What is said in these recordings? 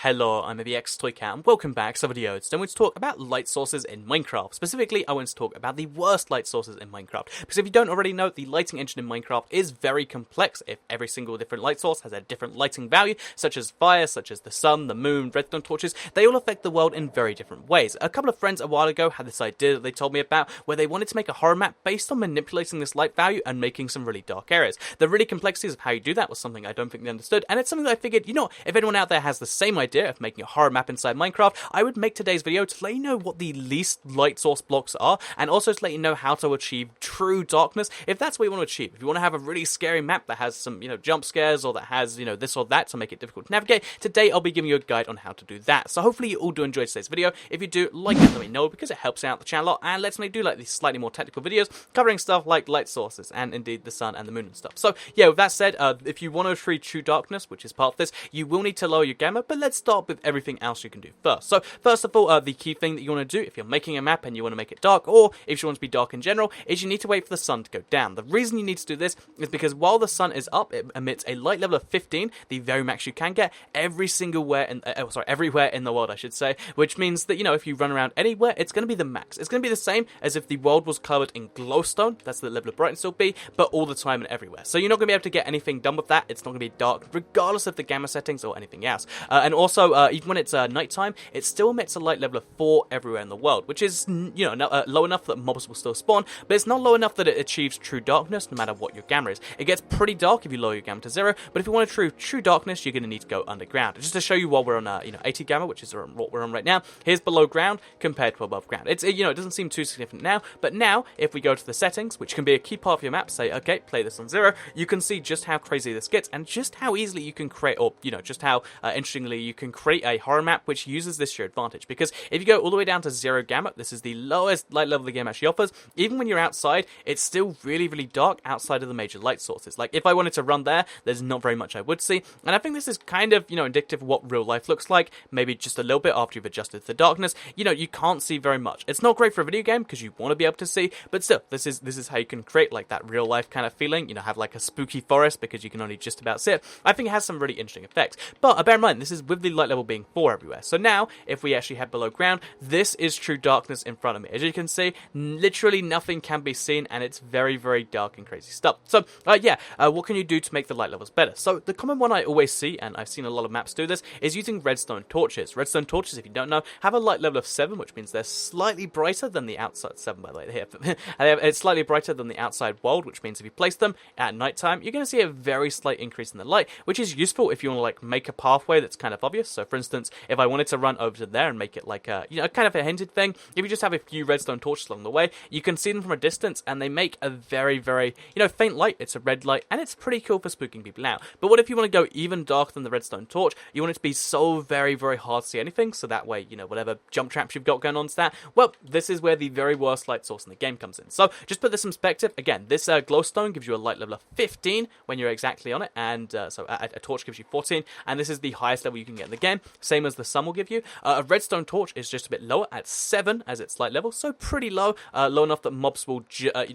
Hello, I'm ABX Toycat and welcome back to the video. Today I'm going to talk about light sources in Minecraft. Specifically, I want to talk about the worst light sources in Minecraft. Because if you don't already know, the lighting engine in Minecraft is very complex. If every single different light source has a different lighting value, such as fire, such as the sun, the moon, redstone torches, they all affect the world in very different ways. A couple of friends a while ago had this idea that they told me about where they wanted to make a horror map based on manipulating this light value and making some really dark areas. The really complexities of how you do that was something I don't think they understood, and it's something that I figured, if anyone out there has the same idea of making a horror map inside Minecraft, I would make today's video to let you know what the least light source blocks are, and also to let you know how to achieve true darkness, if that's what you want to achieve. If you want to have a really scary map that has some, jump scares, or that has, this or that to make it difficult to navigate, today I'll be giving you a guide on how to do that. So hopefully you all do enjoy today's video. If you do, like it, let me know, because it helps out the channel a lot, and lets me do like these slightly more technical videos, covering stuff like light sources, and indeed the sun and the moon and stuff. So yeah, with that said, if you want to achieve true darkness, which is part of this, you will need to lower your gamma, but let's start with everything else you can do first. So first of all, the key thing that you want to do if you're making a map and you want to make it dark, or if you want to be dark in general, is you need to wait for the sun to go down. The reason you need to do this is because while the sun is up, it emits a light level of 15, the very max you can get, everywhere in the world, I should say, which means that, if you run around anywhere, it's going to be the max. It's going to be the same as if the world was covered in glowstone, that's the level of brightness it'll be, but all the time and everywhere. So you're not going to be able to get anything done with that. It's not going to be dark, regardless of the gamma settings or anything else. And also, even when it's nighttime, it still emits a light level of 4 everywhere in the world, which is, low enough that mobs will still spawn, but it's not low enough that it achieves true darkness, no matter what your gamma is. It gets pretty dark if you lower your gamma to 0, but if you want true darkness, you're going to need to go underground. Just to show you while we're on, 80 gamma, which is what we're on right now, here's below ground compared to above ground. It doesn't seem too significant now, but now, if we go to the settings, which can be a key part of your map, say, okay, play this on 0, you can see just how crazy this gets, and just how easily you can create, or, just how, interestingly, you can create a horror map which uses this to your advantage. Because if you go all the way down to 0 gamma, this is the lowest light level the game actually offers, even when you're outside, it's still really, really dark outside of the major light sources. Like, if I wanted to run there, there's not very much I would see, and I think this is kind of, indicative of what real life looks like, maybe just a little bit after you've adjusted to the darkness. You can't see very much. It's not great for a video game, because you want to be able to see, but still, this is how you can create, like, that real life kind of feeling, have, like, a spooky forest, because you can only just about see it. I think it has some really interesting effects, but bear in mind, this is with the light level being 4 everywhere. So now, if we actually head below ground, this is true darkness in front of me. As you can see, literally nothing can be seen, and it's very, very dark and crazy stuff. So, what can you do to make the light levels better? So, the common one I always see, and I've seen a lot of maps do this, is using redstone torches. Redstone torches, if you don't know, have a light level of 7, which means they're slightly brighter than the outside, 7 by the way, here. It's slightly brighter than the outside world, which means if you place them at nighttime, you're going to see a very slight increase in the light, which is useful if you want to, like, make a pathway that's kind of obvious. So, for instance, if I wanted to run over to there and make it like a, kind of a hinted thing, if you just have a few redstone torches along the way, you can see them from a distance, and they make a very, very, faint light. It's a red light, and it's pretty cool for spooking people out. But what if you want to go even darker than the redstone torch? You want it to be so very, very hard to see anything, so that way, whatever jump traps you've got going on to that, well, this is where the very worst light source in the game comes in. So, just put this in perspective. Again, this glowstone gives you a light level of 15 when you're exactly on it, and so a torch gives you 14, and this is the highest level you can get in the game, same as the sun will give you. A redstone torch is just a bit lower at 7 as its light level, so pretty low, low enough that mobs will,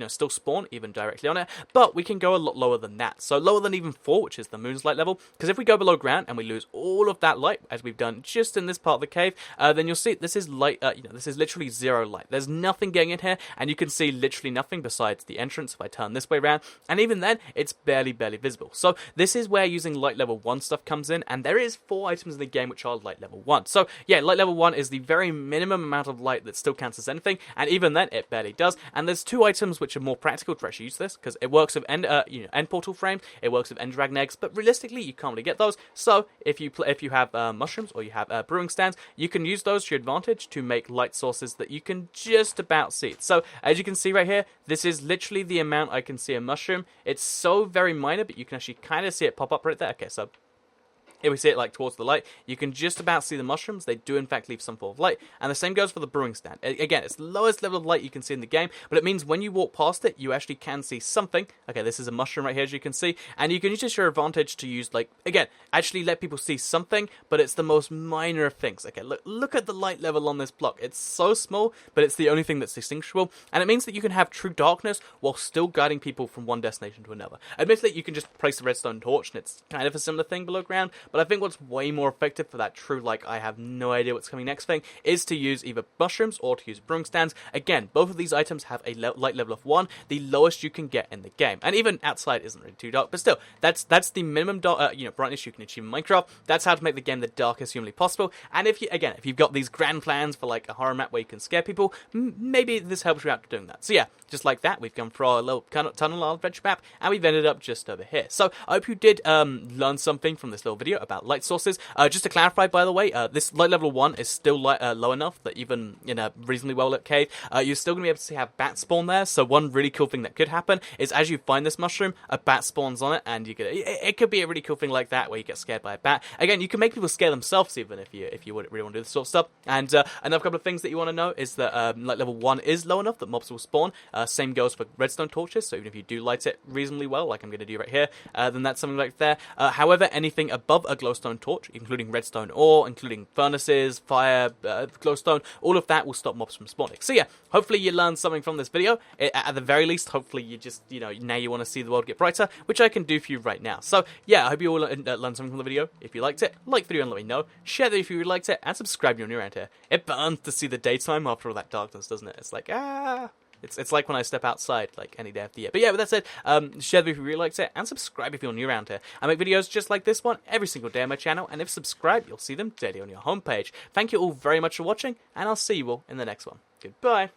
still spawn even directly on it, but we can go a lot lower than that, so lower than even 4, which is the moon's light level, because if we go below ground and we lose all of that light, as we've done just in this part of the cave, then you'll see this is light, this is literally 0 light. There's nothing getting in here, and you can see literally nothing besides the entrance if I turn this way around, and even then, it's barely visible. So this is where using light level 1 stuff comes in, and there is 4 items in the game which are light level 1. So yeah, light level 1 is the very minimum amount of light that still counts as anything, and even then, it barely does. And there's 2 items which are more practical to actually use this, because it works with end portal frames, it works with end dragon eggs, but realistically, you can't really get those. So if you have mushrooms, or you have brewing stands, you can use those to your advantage to make light sources that you can just about see. So as you can see right here, this is literally the amount I can see a mushroom. It's so very minor, but you can actually kind of see it pop up right there. Okay, so if we see it like towards the light, you can just about see the mushrooms. They do in fact leave some form of light, and the same goes for the brewing stand. Again, it's the lowest level of light you can see in the game, but it means when you walk past it, you actually can see something. Okay, this is a mushroom right here, as you can see, and you can use this to your advantage to use, like, again, actually let people see something, but it's the most minor of things. Okay, look at the light level on this block. It's so small, but it's the only thing that's distinguishable, and it means that you can have true darkness while still guiding people from one destination to another. Admittedly, you can just place a redstone torch, and it's kind of a similar thing below ground, but I think what's way more effective for that true, like, I have no idea what's coming next thing, is to use either mushrooms or to use brewing stands. Again, both of these items have a light level of 1, the lowest you can get in the game. And even outside isn't really too dark, but still, that's the minimum brightness you can achieve in Minecraft. That's how to make the game the darkest humanly possible. And if you've got these grand plans for like a horror map where you can scare people, maybe this helps you out doing that. So yeah, just like that, we've gone for our little tunnel adventure map, and we've ended up just over here. So I hope you did learn something from this little video about light sources. Just to clarify, by the way, this light level 1 is still low enough that even in a reasonably well lit cave, you're still going to be able to see have bats spawn there. So one really cool thing that could happen is as you find this mushroom, a bat spawns on it, and you it could be a really cool thing like that where you get scared by a bat. Again, you can make people scare themselves even if you would really want to do this sort of stuff. And another couple of things that you want to know is that light level 1 is low enough that mobs will spawn. Same goes for redstone torches, so even if you do light it reasonably well, like I'm going to do right here, then that's something like there. However, anything above a glowstone torch, including redstone ore, including furnaces, fire, glowstone, all of that will stop mobs from spawning. So yeah, hopefully you learned something from this video. At the very least, hopefully you just, now you want to see the world get brighter, which I can do for you right now. So yeah, I hope you all learned something from the video. If you liked it, like the video and let me know. Share the video if you liked it, and subscribe if you're new around here. It burns to see the daytime after all that darkness, doesn't it? It's like, It's like when I step outside, like, any day of the year. But yeah, with that said, share the video if you really liked it, and subscribe if you're new around here. I make videos just like this one every single day on my channel, and if subscribed, you'll see them daily on your homepage. Thank you all very much for watching, and I'll see you all in the next one. Goodbye.